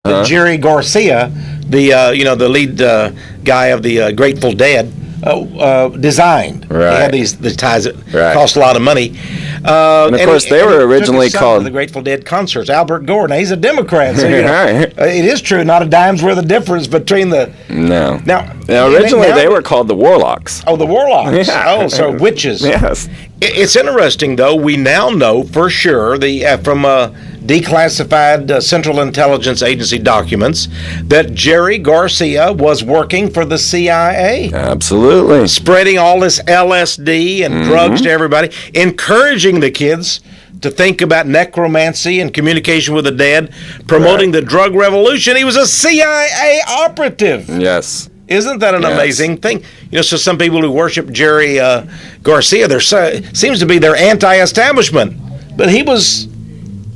Jerry Garcia, the lead guy of the Grateful Dead, designed. Right. He had these ties that cost a lot of money. And of course, they were originally called the Grateful Dead concerts. Albert Gordon, he's a Democrat. So, right. It is true, not a dime's worth of difference between the. No. Now originally they were called the Warlocks. Oh, the Warlocks. Yeah. Oh, so witches. Yes. It's interesting, though. We now know for sure from declassified Central Intelligence Agency documents that Jerry Garcia was working for the CIA. Absolutely. Spreading all this LSD and drugs to everybody, encouraging the kids to think about necromancy and communication with the dead, promoting the drug revolution. He was a CIA operative. Yes. Isn't that an amazing thing? So some people who worship Jerry Garcia, seems to be their anti-establishment. But he was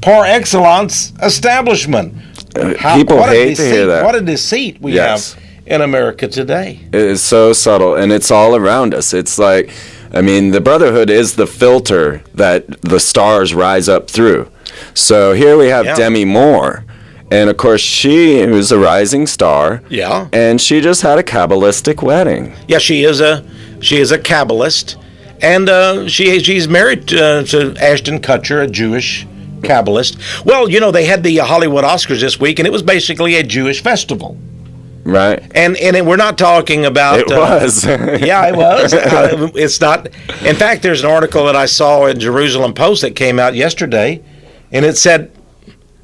par excellence establishment. People hate to hear that. What a deceit we have in America today. It is so subtle, and it's all around us. It's like, the Brotherhood is the filter that the stars rise up through. So here we have Demi Moore. And, of course, she was a rising star. Yeah. And she just had a Kabbalistic wedding. Yeah, she is a Kabbalist. And she's married to Ashton Kutcher, a Jewish Kabbalist. Well, they had the Hollywood Oscars this week, and it was basically a Jewish festival. Right. And we're not talking about... It was. Yeah, it was. It's not... In fact, there's an article that I saw in Jerusalem Post that came out yesterday, and it said...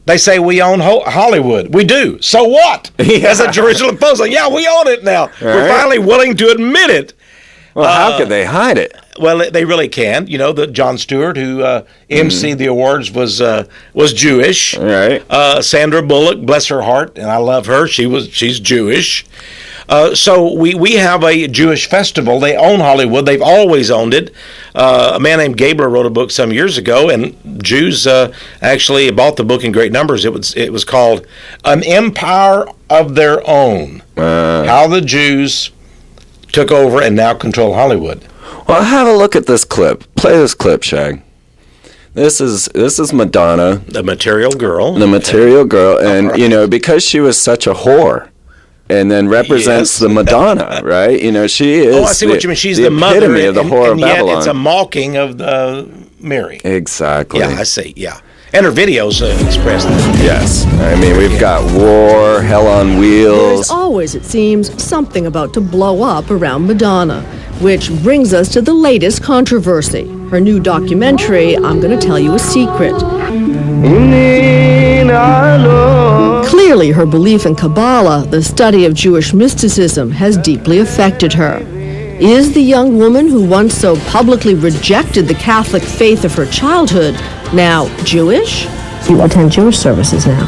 They say we own Hollywood. We do. So what? As a Jerusalem Post, we own it now. Right. We're finally willing to admit it. Well, how could they hide it? Well, they really can. The Jon Stewart, who emceed the awards, was Jewish. Right. Sandra Bullock, bless her heart, and I love her. She's Jewish. So we have a Jewish festival. They own Hollywood. They've always owned it. A man named Gabriel wrote a book some years ago, and Jews actually bought the book in great numbers. It was called An Empire of Their Own, How the Jews Took Over and Now Control Hollywood. Well, have a look at this clip. Play this clip, Shag. This is Madonna. The Material Girl. The Material Girl. And, because she was such a whore, and then represents the Madonna, right? She is. Oh, I see what you mean. She's the mother, epitome of the whore of Babylon. Yet it's a mocking of Mary. Exactly. Yeah, I see. Yeah, and her videos express that. Yes, we've got war, hell on wheels. There's always, it seems, something about to blow up around Madonna, which brings us to the latest controversy. Her new documentary, I'm Going to Tell You a Secret. Clearly, her belief in Cabala, the study of Jewish mysticism, has deeply affected her. Is the young woman who once so publicly rejected the Catholic faith of her childhood now Jewish? You attend Jewish services now.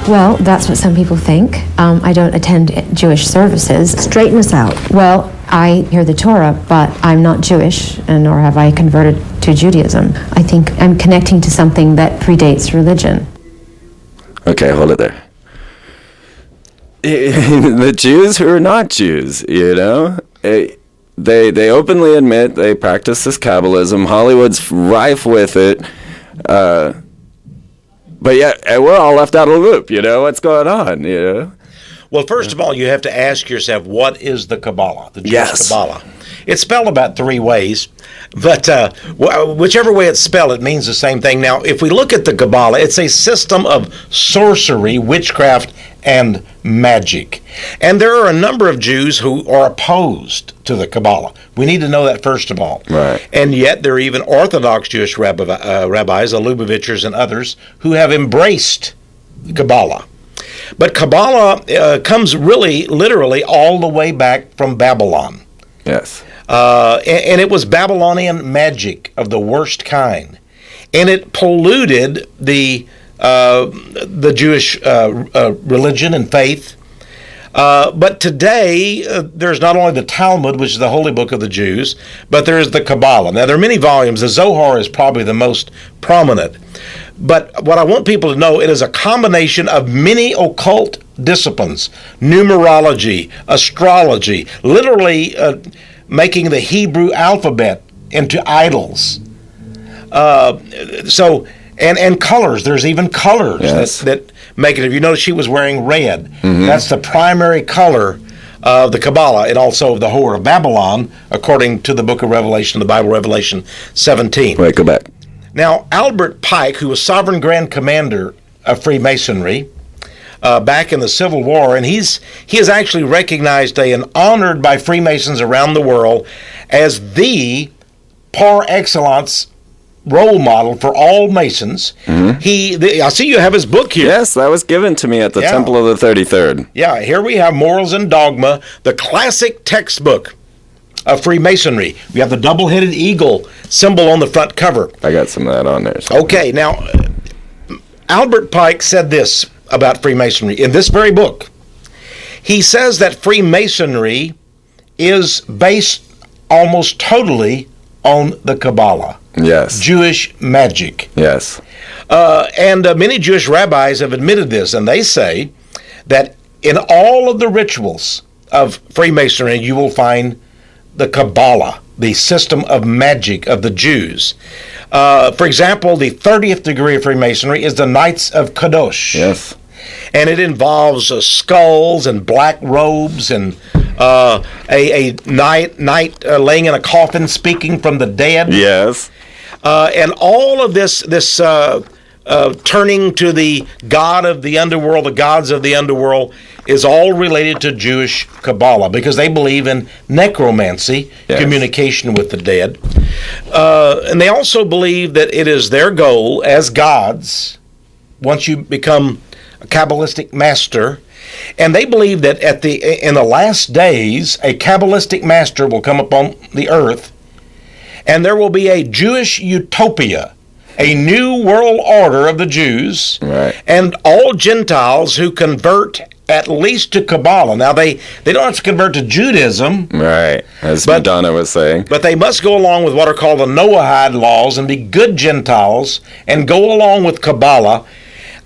Well, that's what some people think. I don't attend Jewish services. Straighten us out. Well, I hear the Torah, but I'm not Jewish, and nor have I converted to Judaism. I think I'm connecting to something that predates religion. Okay, hold it there. The Jews who are not Jews, they openly admit they practice this Kabbalism. Hollywood's rife with it. But yet, we're all left out of the loop, what's going on, Well, first of all, you have to ask yourself, what is the Cabala, the Jewish Cabala? It's spelled about 3 ways, but whichever way it's spelled, it means the same thing. Now, if we look at the Cabala, it's a system of sorcery, witchcraft, and magic. And there are a number of Jews who are opposed to the Cabala. We need to know that first of all. Right. And yet there are even Orthodox Jewish rabbis, the Lubavitchers and others, who have embraced Cabala. But Cabala comes really, literally, all the way back from Babylon. Yes. And it was Babylonian magic of the worst kind. And it polluted the Jewish religion and faith. But today, there's not only the Talmud, which is the holy book of the Jews, but there's the Cabala. Now, there are many volumes. The Zohar is probably the most prominent. But what I want people to know, it is a combination of many occult disciplines, numerology, astrology, literally making the Hebrew alphabet into idols. So And colors. There's even colors Yes. that make it. If you notice, she was wearing red. That's the primary color of the Cabala and also of the Whore of Babylon, according to the book of Revelation, the Bible, Revelation 17. Wait, go back. Now, Albert Pike, who was Sovereign Grand Commander of Freemasonry back in the Civil War, and he is actually recognized and honored by Freemasons around the world as the par excellence role model for all Masons. I see you have his book here. Yes, that was given to me at the Temple of the 33rd. Yeah, here we have Morals and Dogma, the classic textbook of Freemasonry. We have the double-headed eagle symbol on the front cover. I got some of that on there. So. Okay, now, Albert Pike said this about Freemasonry in this very book. He says that Freemasonry is based almost totally on the Cabala. Yes. Jewish magic. Yes. And many Jewish rabbis have admitted this, and they say that in all of the rituals of Freemasonry, you will find the Cabala, the system of magic of the Jews. For example, the 30th degree of Freemasonry is the Knights of Kadosh. Yes. And it involves skulls and black robes and a knight laying in a coffin speaking from the dead. Yes. And all of this turning to the god of the underworld, the gods of the underworld, is all related to Jewish Kabbalah because they believe in necromancy, communication with the dead. And they also believe that it is their goal as gods, once you become a Kabbalistic master, and they believe that in the last days, a Kabbalistic master will come upon the earth, and there will be a Jewish utopia, a new world order of the Jews, and all Gentiles who convert at least to Kabbalah. Now, they don't have to convert to Judaism. Right, as Madonna was saying. But they must go along with what are called the Noahide laws and be good Gentiles and go along with Kabbalah.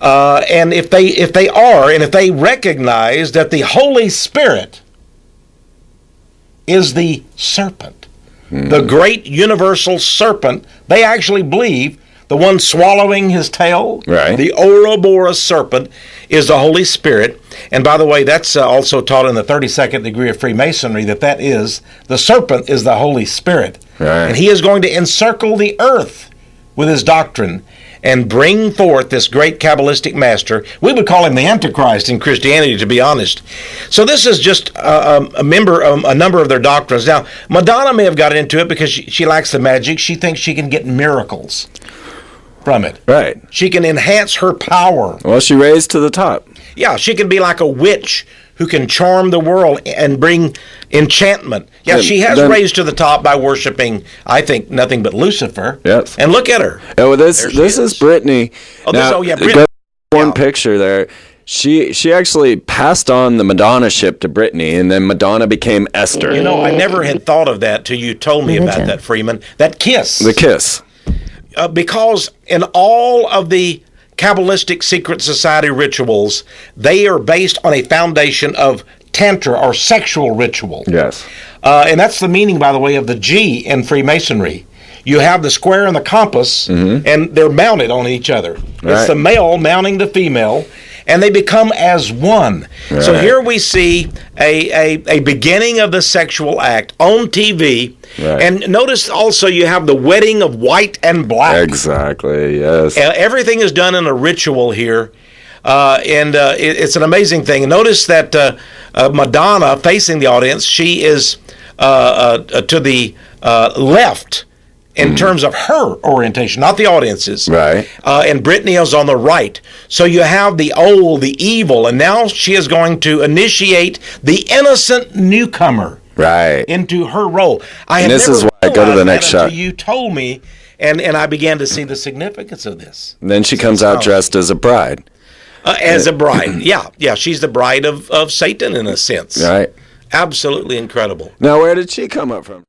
And if they recognize that the Holy Spirit is the serpent, the great universal serpent, they actually believe the one swallowing his tail, the Ouroboros serpent, is the Holy Spirit. And by the way, that's also taught in the 32nd degree of Freemasonry, that is, the serpent is the Holy Spirit. And he is going to encircle the earth with his doctrine and bring forth this great Kabbalistic master. We would call him the Antichrist in Christianity, to be honest. So this is just a number of their doctrines. Now, Madonna may have got into it because she likes the magic. She thinks she can get miracles from it. Right. She can enhance her power. Well, she raised to the top. Yeah, she can be like a witch who can charm the world and bring enchantment. Yeah, she has raised to the top by worshiping, I think, nothing but Lucifer. Yes. And look at her. Oh, this is Brittany. Brittany. One picture there. She actually passed on the Madonna-ship to Brittany, and then Madonna became Esther. You know, I never had thought of that till you told me about that, Freeman. That kiss. The kiss. Because in all of the Kabbalistic secret society rituals, they are based on a foundation of tantra or sexual ritual. Yes. And that's the meaning, by the way, of the G in Freemasonry. You have the square and the compass, and they're mounted on each other. It's the male mounting the female, and they become as one. So here we see a beginning of the sexual act on TV. And notice also you have the wedding of white and black. Exactly, yes. Everything is done in a ritual here. And it's an amazing thing. Notice that Madonna, facing the audience, she is to the left in terms of her orientation, not the audience's. And Brittany is on the right. So you have the old, the evil, and now she is going to initiate the innocent newcomer into her role. And this is why I go to the next shot. You told me, and I began to see the significance of this. And then she comes out dressed as a bride. As a bride, yeah, she's the bride of Satan in a sense. Right. Absolutely incredible. Now, where did she come up from?